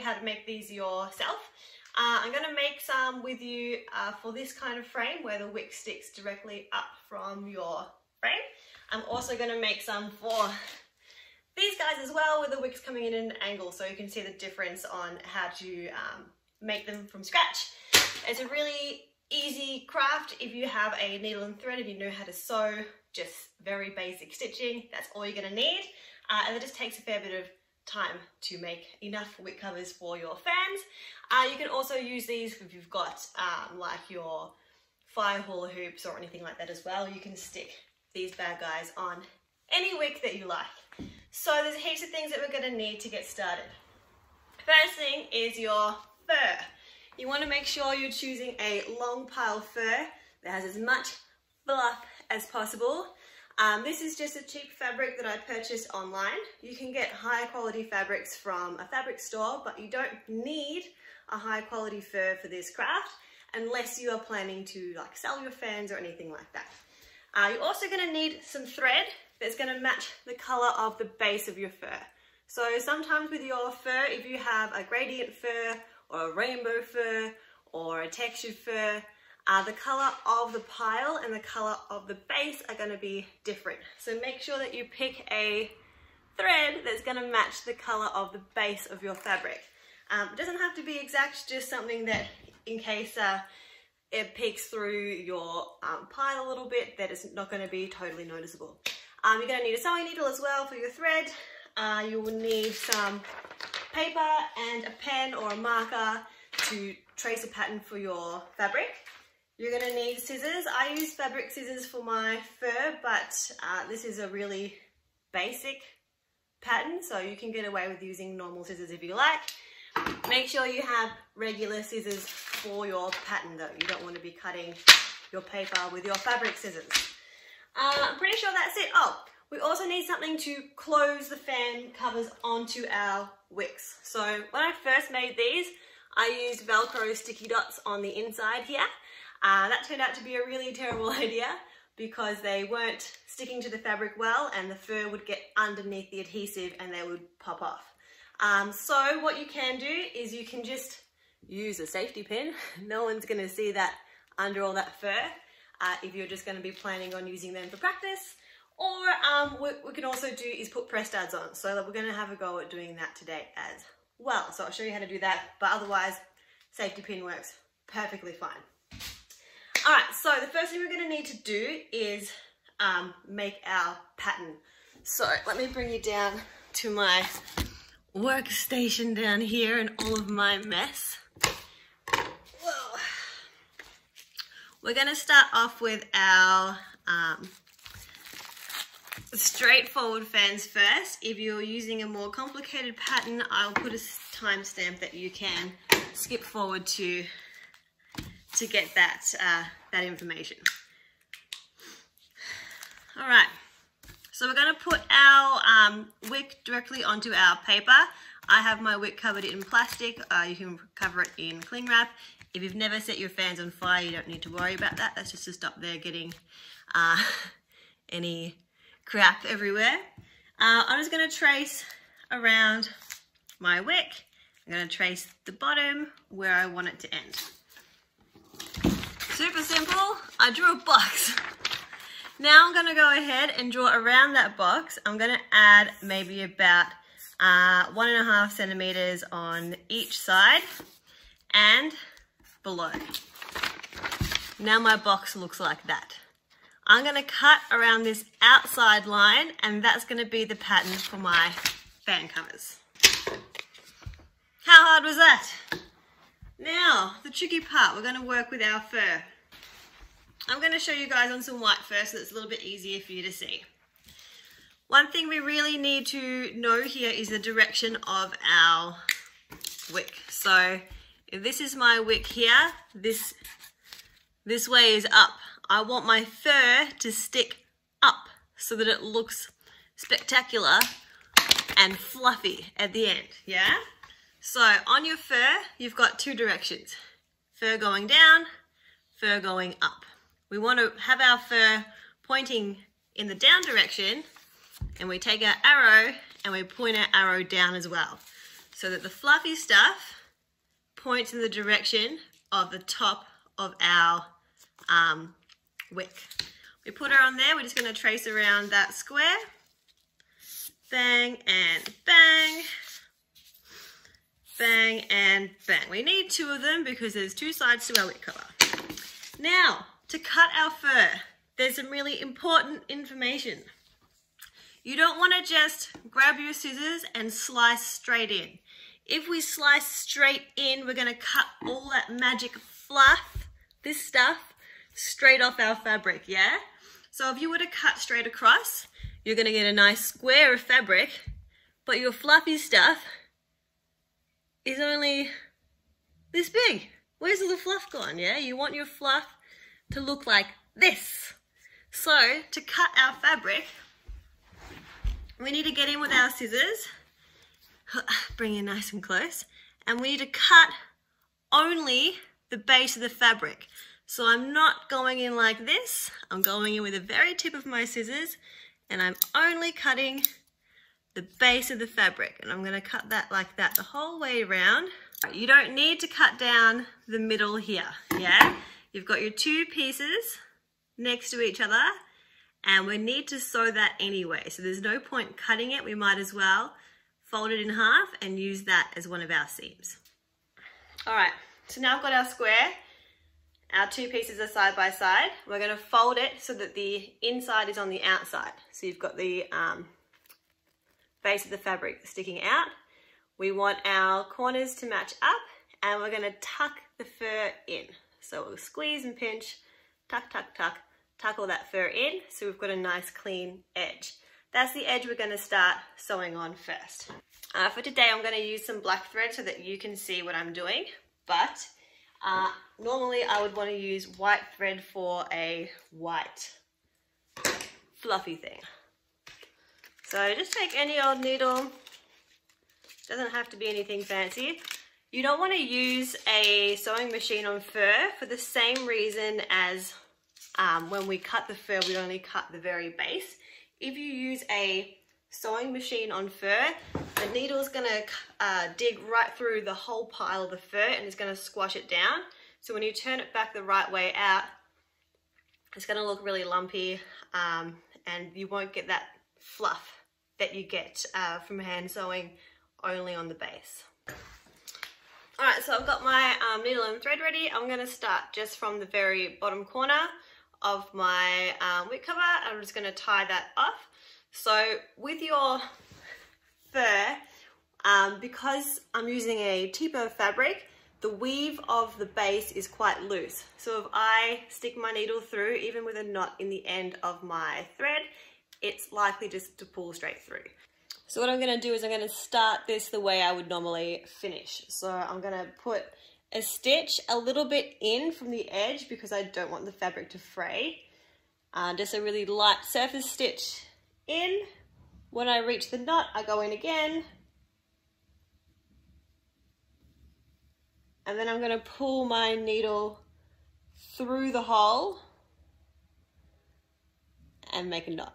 how to make these yourself. I'm going to make some with you for this kind of frame where the wick sticks directly up from your frame. I'm also going to make some for these guys as well with the wicks coming in an angle, so you can see the difference on how to make them from scratch. It's a really easy craft if you have a needle and thread and you know how to sew, just very basic stitching. That's all you're going to need, and it just takes a fair bit of time to make enough wick covers for your fans. You can also use these if you've got like your fire hula hoops or anything like that as well. You can stick these bad guys on any wick that you like. So there's heaps of things that we're going to need to get started. First thing is your fur. You want to make sure you're choosing a long pile fur that has as much fluff as possible. This is just a cheap fabric that I purchased online. You can get high quality fabrics from a fabric store, but you don't need a high quality fur for this craft unless you are planning to like sell your fans or anything like that. You're also going to need some thread that's going to match the color of the base of your fur. So sometimes with your fur, if you have a gradient fur or a rainbow fur or a textured fur, the color of the pile and the color of the base are going to be different. So make sure that you pick a thread that's going to match the color of the base of your fabric. It doesn't have to be exact, just something that in case it peeks through your pile a little bit, that is not going to be totally noticeable. You're going to need a sewing needle as well for your thread. You will need some paper and a pen or a marker to trace a pattern for your fabric. You're going to need scissors. I use fabric scissors for my fur, but this is a really basic pattern, so you can get away with using normal scissors if you like. Make sure you have regular scissors for your pattern though. You don't want to be cutting your paper with your fabric scissors. I'm pretty sure that's it. Oh, we also need something to close the fan covers onto our wicks. So when I first made these, I used Velcro sticky dots on the inside here. That turned out to be a really terrible idea because they weren't sticking to the fabric well and the fur would get underneath the adhesive and they would pop off. So what you can do is you can just use a safety pin. No one's going to see that under all that fur if you're just going to be planning on using them for practice. Or what we can also do is put press studs on. So we're going to have a go at doing that today as well. So I'll show you how to do that, but otherwise safety pin works perfectly fine. All right, so the first thing we're going to need to do is make our pattern. So let me bring you down to my workstation down here and all of my mess. Whoa. We're going to start off with our straightforward fans first. If you're using a more complicated pattern, I'll put a timestamp that you can skip forward to get that that information. All right, so we're going to put our wick directly onto our paper. I have my wick covered in plastic. You can cover it in cling wrap. If you've never set your fans on fire, you don't need to worry about that. That's just to stop there getting any crap everywhere. I'm just going to trace around my wick. I'm going to trace the bottom where I want it to end. Super simple. I drew a box. Now I'm going to go ahead and draw around that box. I'm going to add maybe about 1.5 centimeters on each side and below. Now my box looks like that. I'm going to cut around this outside line and that's going to be the pattern for my fan covers. How hard was that? Now, the tricky part, we're going to work with our fur. I'm going to show you guys on some white first so it's a little bit easier for you to see. One thing we really need to know here is the direction of our wick. So if this is my wick here, this way is up. I want my fur to stick up so that it looks spectacular and fluffy at the end, yeah? So on your fur, you've got two directions. Fur going down, fur going up. We want to have our fur pointing in the down direction and we take our arrow and we point our arrow down as well. so that the fluffy stuff points in the direction of the top of our wick. We put her on there, we're just going to trace around that square. Bang and bang. Bang and bang. We need 2 of them because there's 2 sides to our wick cover. Now, to cut our fur, there's some really important information. You don't want to just grab your scissors and slice straight in. If we slice straight in, we're going to cut all that magic fluff, this stuff, straight off our fabric, yeah? So if you were to cut straight across, you're going to get a nice square of fabric, but your fluffy stuff is only this big. Where's all the fluff gone, yeah? You want your fluff to look like this. So to cut our fabric, we need to get in with our scissors, bring it nice and close, and we need to cut only the base of the fabric. So I'm not going in like this, I'm going in with the very tip of my scissors, and I'm only cutting the base of the fabric, and I'm going to cut that like that the whole way around. You don't need to cut down the middle here, yeah? You've got your 2 pieces next to each other, and we need to sew that anyway, so there's no point cutting it. We might as well fold it in half and use that as one of our seams. Alright, so now I've got our square. Our 2 pieces are side by side. We're going to fold it so that the inside is on the outside. So you've got the base of the fabric sticking out. We want our corners to match up, and we're going to tuck the fur in. So we'll squeeze and pinch, tuck, tuck, tuck, tuck all that fur in, so we've got a nice clean edge. That's the edge we're going to start sewing on first. For today I'm going to use some black thread so that you can see what I'm doing, but normally I would want to use white thread for a white fluffy thing. So just take any old needle, doesn't have to be anything fancy. You don't want to use a sewing machine on fur for the same reason as when we cut the fur, we only cut the very base. If you use a sewing machine on fur, the needle's going to dig right through the whole pile of the fur and it's going to squash it down. So when you turn it back the right way out, it's going to look really lumpy and you won't get that fluff that you get from hand sewing only on the base. Alright, so I've got my needle and thread ready. I'm going to start just from the very bottom corner of my wick cover. I'm just going to tie that off. So with your fur, because I'm using a tipo fabric, the weave of the base is quite loose. So if I stick my needle through, even with a knot in the end of my thread, it's likely just to pull straight through. So what I'm going to do is I'm going to start this the way I would normally finish. So I'm going to put a stitch a little bit in from the edge because I don't want the fabric to fray. Just a really light surface stitch in. When I reach the knot, I go in again. And then I'm going to pull my needle through the hole and make a knot.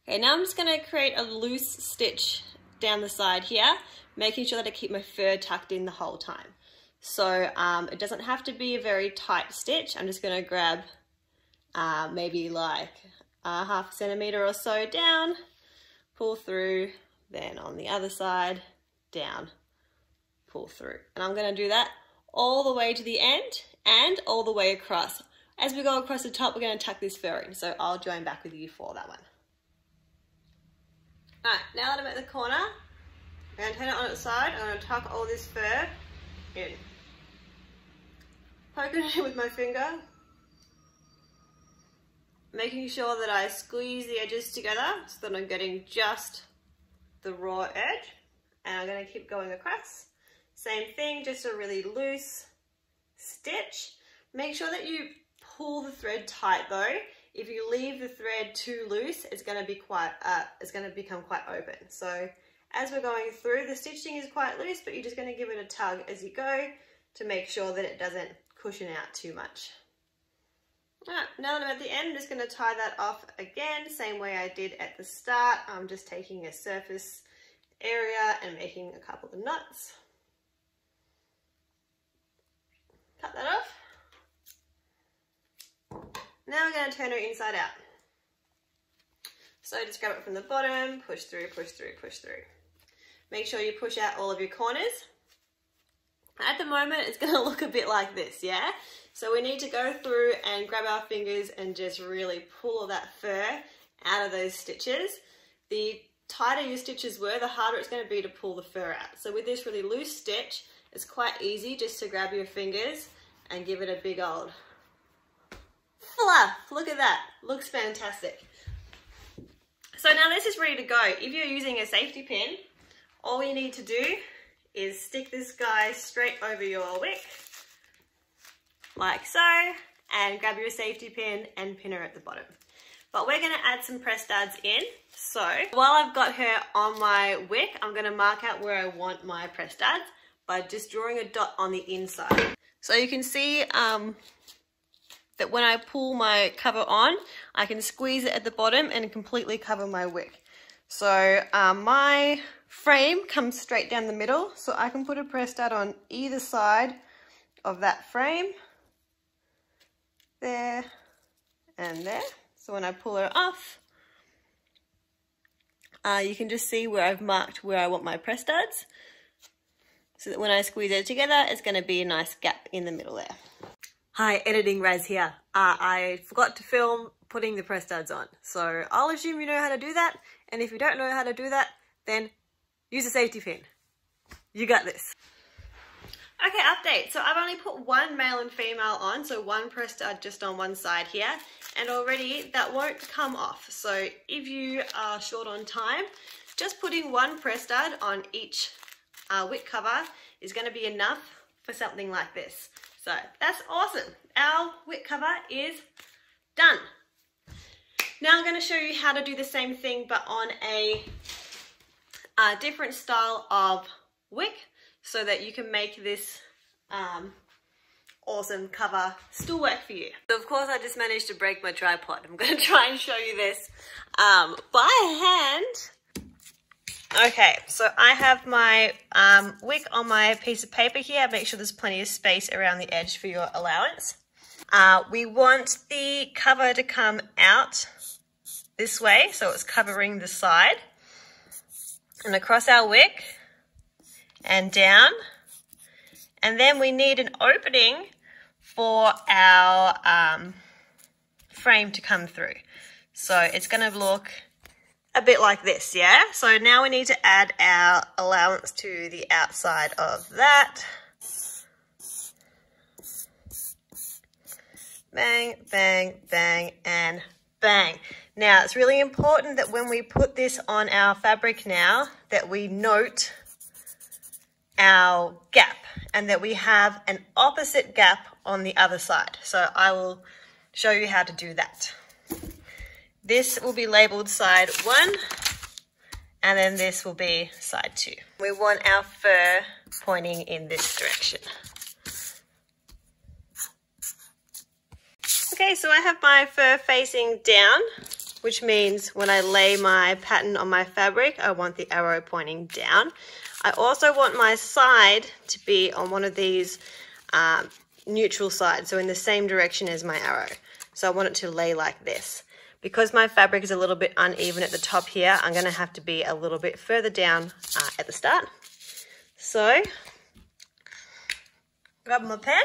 Okay, now I'm just going to create a loose stitch down the side here, making sure that I keep my fur tucked in the whole time. So it doesn't have to be a very tight stitch. I'm just going to grab maybe like half a centimetre or so down, pull through, then on the other side, down, pull through. And I'm going to do that all the way to the end and all the way across. As we go across the top, we're going to tuck this fur in, so I'll join back with you for that one. Alright, now that I'm at the corner, I'm going to turn it on its side. I'm going to tuck all this fur in. Poke it in with my finger, making sure that I squeeze the edges together so that I'm getting just the raw edge. And I'm going to keep going across. Same thing, just a really loose stitch. Make sure that you pull the thread tight though. If you leave the thread too loose, it's going to be become quite open. So as we're going through, the stitching is quite loose, but you're just going to give it a tug as you go to make sure that it doesn't cushion out too much. Alright, now that I'm at the end, I'm just going to tie that off again, same way I did at the start. I'm just taking a surface area and making a couple of knots. Cut that off. Now we're going to turn her inside out. So just grab it from the bottom, push through, push through, push through. Make sure you push out all of your corners. At the moment, it's going to look a bit like this, yeah? So we need to go through and grab our fingers and just really pull all that fur out of those stitches. The tighter your stitches were, the harder it's going to be to pull the fur out. So with this really loose stitch, it's quite easy just to grab your fingers and give it a big old fluff. Look at that, looks fantastic. So now this is ready to go. If you're using a safety pin, all you need to do is stick this guy straight over your wick, like so, and grab your safety pin and pin her at the bottom. But we're gonna add some press studs in. So while I've got her on my wick, I'm gonna mark out where I want my press studs by just drawing a dot on the inside. So you can see that when I pull my cover on, I can squeeze it at the bottom and completely cover my wick. So my frame comes straight down the middle, so I can put a press stud on either side of that frame, there and there. So when I pull her off, you can just see where I've marked where I want my press studs, so that when I squeeze it together, it's going to be a nice gap in the middle there. Hi, Editing Raz here. I forgot to film putting the press studs on, so I'll assume you know how to do that, and if you don't know how to do that, then use a safety pin. You got this. Okay, update. So I've only put one male and female on, so one press stud just on one side here, and already that won't come off. So if you are short on time, just putting one press stud on each wick cover is going to be enough for something like this. So that's awesome. Our wick cover is done. Now I'm going to show you how to do the same thing but on a different style of wick, so that you can make this awesome cover still work for you. So of course I just managed to break my tripod. I'm going to try and show you this by hand. Okay, so I have my wick on my piece of paper here. Make sure there's plenty of space around the edge for your allowance. We want the cover to come out this way, so it's covering the side, and across our wick and down, and then we need an opening for our frame to come through. So it's going to look a bit like this, yeah? So now we need to add our allowance to the outside of that. Bang, bang, bang, and bang. Now, it's really important that when we put this on our fabric now, that we note our gap and that we have an opposite gap on the other side. So I will show you how to do that. This will be labeled side 1, and then this will be side 2. We want our fur pointing in this direction. Okay, so I have my fur facing down, which means when I lay my pattern on my fabric, I want the arrow pointing down. I also want my side to be on one of these neutral sides, so in the same direction as my arrow. So I want it to lay like this. Because my fabric is a little bit uneven at the top here, I'm going to have to be a little bit further down at the start. So, grab my pen,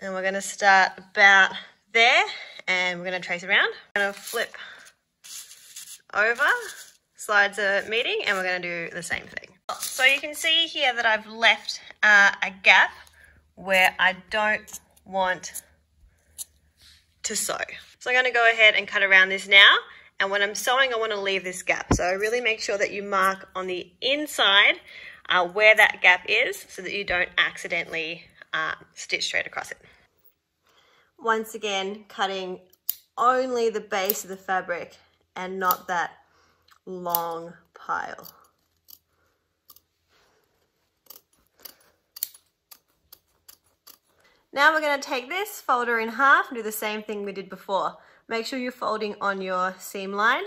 and we're going to start about there, and we're going to trace around. I'm going to flip over, sides are meeting, and we're going to do the same thing. So you can see here that I've left a gap where I don't want to sew. So I'm going to go ahead and cut around this now, and when I'm sewing I want to leave this gap. So really make sure that you mark on the inside where that gap is, so that you don't accidentally stitch straight across it. Once again, cutting only the base of the fabric and not that long pile. Now we're going to take this, fold her in half, and do the same thing we did before. Make sure you're folding on your seam line.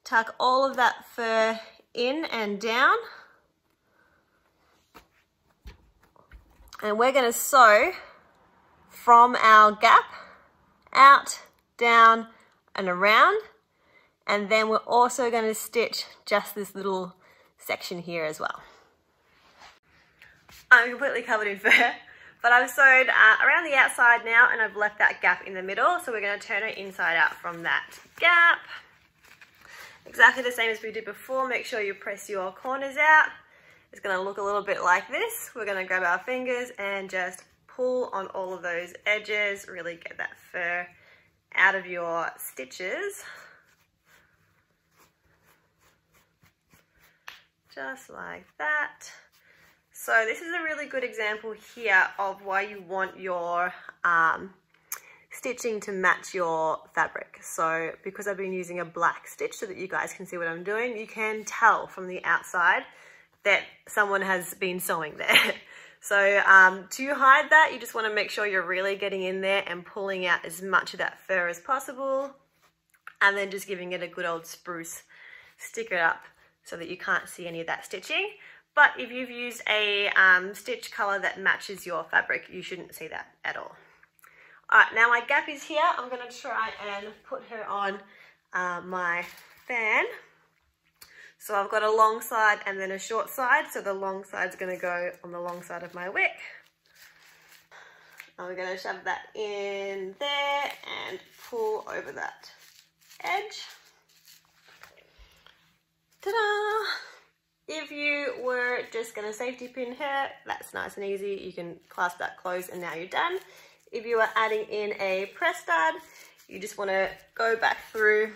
Tuck all of that fur in and down. And we're going to sew from our gap out, down and around. And then we're also going to stitch just this little section here as well. I'm completely covered in fur, but I've sewed around the outside now, and I've left that gap in the middle. So we're going to turn it inside out from that gap. Exactly the same as we did before. Make sure you press your corners out. It's going to look a little bit like this. We're going to grab our fingers and just pull on all of those edges. Really get that fur out of your stitches. Just like that. So this is a really good example here of why you want your stitching to match your fabric. So because I've been using a black stitch so that you guys can see what I'm doing, you can tell from the outside that someone has been sewing there. So to hide that, you just want to make sure you're really getting in there and pulling out as much of that fur as possible, and then just giving it a good old spruce, stick it up so that you can't see any of that stitching. But if you've used a stitch color that matches your fabric, you shouldn't see that at all. All right, now my gap is here. I'm going to try and put her on my fan. So I've got a long side and then a short side. So the long side's going to go on the long side of my wick. And we're going to shove that in there and pull over that edge. Ta-da! If you were just going to safety pin her, that's nice and easy. You can clasp that closed and now you're done. If you are adding in a press stud, you just want to go back through.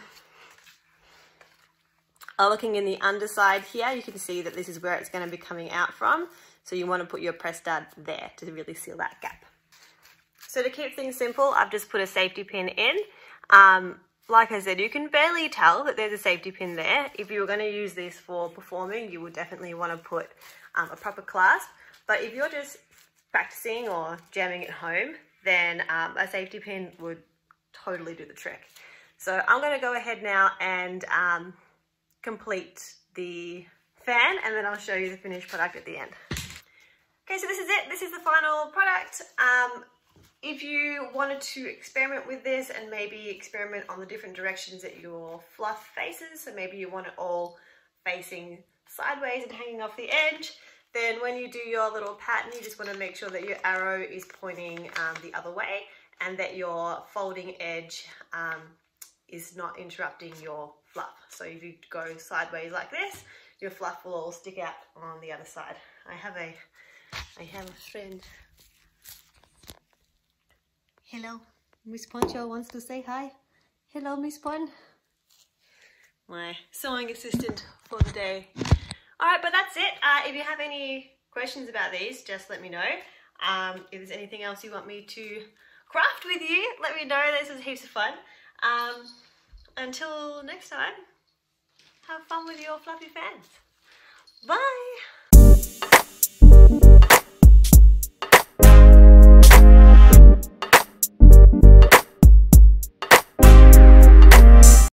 Looking in the underside here, you can see that this is where it's going to be coming out from. So you want to put your press stud there to really seal that gap. So to keep things simple, I've just put a safety pin in. Like I said, you can barely tell that there's a safety pin there. If you were going to use this for performing, you would definitely want to put a proper clasp. But if you're just practicing or jamming at home, then a safety pin would totally do the trick. So I'm going to go ahead now and complete the fan, and then I'll show you the finished product at the end. Okay, so this is it. This is the final product. If you wanted to experiment with this and maybe experiment on the different directions that your fluff faces, so maybe you want it all facing sideways and hanging off the edge, then when you do your little pattern, you just want to make sure that your arrow is pointing the other way and that your folding edge is not interrupting your fluff. So if you go sideways like this, your fluff will all stick out on the other side. I have a friend. Hello, Miss Poncho wants to say hi. Hello, Miss Pon. My sewing assistant for the day. All right, but that's it. If you have any questions about these, just let me know. If there's anything else you want me to craft with you, let me know. This was heaps of fun. Until next time, have fun with your fluffy fans. Bye.